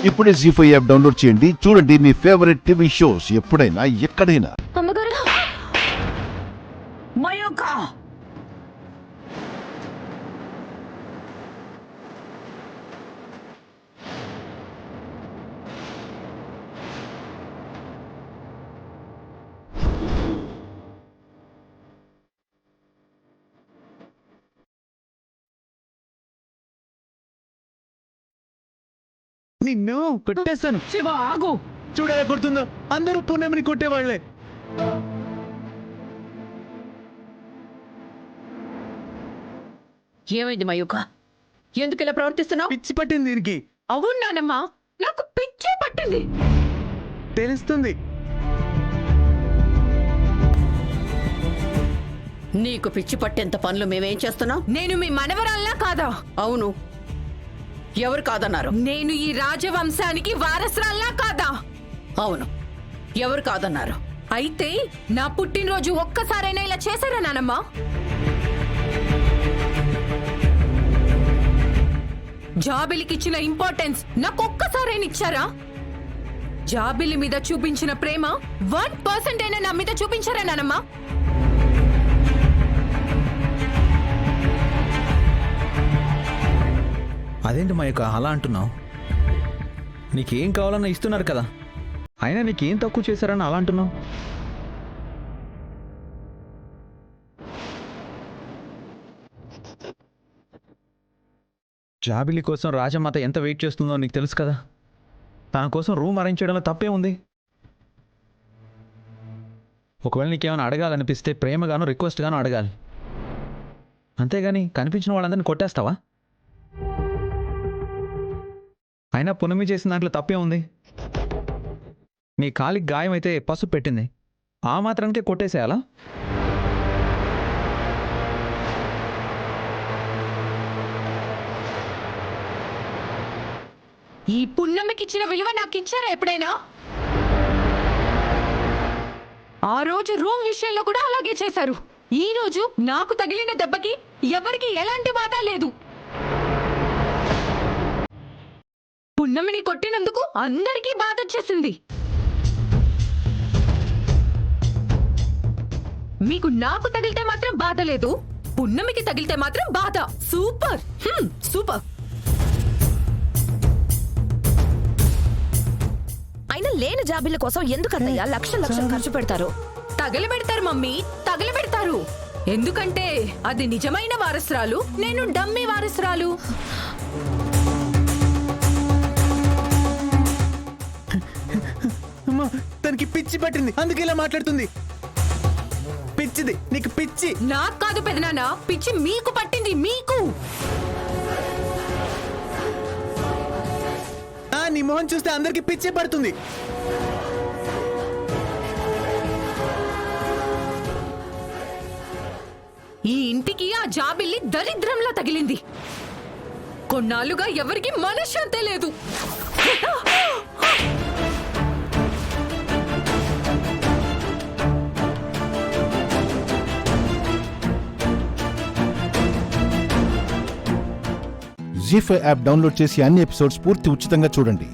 ఇప్పుడే జీ5 app download చేయండి. చూడండి మీ ఫేవరెట్ టీవీ షోస్ ఎప్పుడైనా ఎక్కడైనా. అమ్మగారు మయూక నిన్ను కొట్టేస్తాను. శివ ఆగు. చూడలే కొడుతుందో, అందరూ పూర్ణమిని కొట్టేవాళ్లే. ఏమైంది మయూక? ఎందుకు ఇలా ప్రవర్తిస్తున్నావు? పిచ్చి పట్టింది దీనికి. అవును నానమ్మా, నాకు పిచ్చే పట్టింది. తెలుస్తుంది. నీకు పిచ్చి పట్టేంత పనులు మేమేం చేస్తున్నాం? నేను మీ మనవరాల్లా కాదా? అవును. ఎవరు కాదన్నారు? నేను ఈ రాజవంశానికి వారసురాల్లా కాదా? అవును. ఎవరు కాదన్నారు? అయితే నా పుట్టినరోజు ఒక్కసారైనా ఇలా చేశారా నానమ్మా? జాబిలికిచ్చిన ఇంపార్టెన్స్ నాకు ఒక్కసారైనా ఇచ్చారా? జాబిలి మీద చూపించిన ప్రేమ 1% అయినా నా మీద చూపించారా నానమ్మా? అదేంటి మా యొక్క అలా అంటున్నావు? నీకేం కావాలన్నా ఇస్తున్నారు కదా, అయినా నీకేం తక్కువ చేశారని అలా అంటున్నావు? జాబిలి కోసం రాజమాత ఎంత వెయిట్ చేస్తుందో నీకు తెలుసు కదా. తన కోసం రూమ్ అరేంజ్ చేయడంలో తప్పే ఉంది. ఒకవేళ నీకేమైనా అడగాలనిపిస్తే ప్రేమగానో రిక్వెస్ట్గానో అడగాలి, అంతేగాని కనిపించిన వాళ్ళందరినీ కొట్టేస్తావా? అయినా పునమి చేసిన దాంట్లో తప్పే ఉంది. నీ కాలికి గాయం అయితే పసుపు పెట్టింది, ఆ మాత్రానికే కొట్టేసేయాలా? ఈ పున్నమికి ఇచ్చిన విలువ నాకు ఇచ్చారా ఎప్పుడైనా? ఆ రోజు రూమ్ విషయంలో కూడా అలాగే చేశారు. ఈ రోజు నాకు తగిలిన దెబ్బకి ఎవరికి ఎలాంటి బాధ లేదు. పున్నమిని కొట్టినందుకు అందరికీ బాధ వచ్చేసింది. మీకు నాకు తగిలితే మాత్రం బాధ లేదు, పున్నమికి తగిలితే మాత్రం బాధ. Super super. అయినా లేని జాబిల కోసం ఎందుకన్నయ్య లక్షలు ఖర్చు పెడతారు? తగలబెడతారు మమ్మీ, తగలబెడతారు. ఎందుకంటే అది నిజమైన వారసురాలు, నేను డమ్మీ వారసురాలు. అమ్మా, తనకి పిచ్చి పట్టింది, అందుకే ఇలా మాట్లాడుతుంది. పిచ్చిది, నీకు పిచ్చి. నాకు కాదు పెదనాన్న, పిచ్చి మీకు పట్టింది. మీకు నీ మొహం చూస్తే అందరికి పిచ్చే పడుతుంది. ఈ ఇంటికి ఆ జాబిల్లి దరిద్రంలా తగిలింది. కొన్నాళ్ళుగా ఎవరికి మనశ్శాంతే లేదు. జీ5 యాప్ డౌన్లోడ్ చేసి అన్ని ఎపిసోడ్స్ పూర్తి ఉచితంగా చూడండి.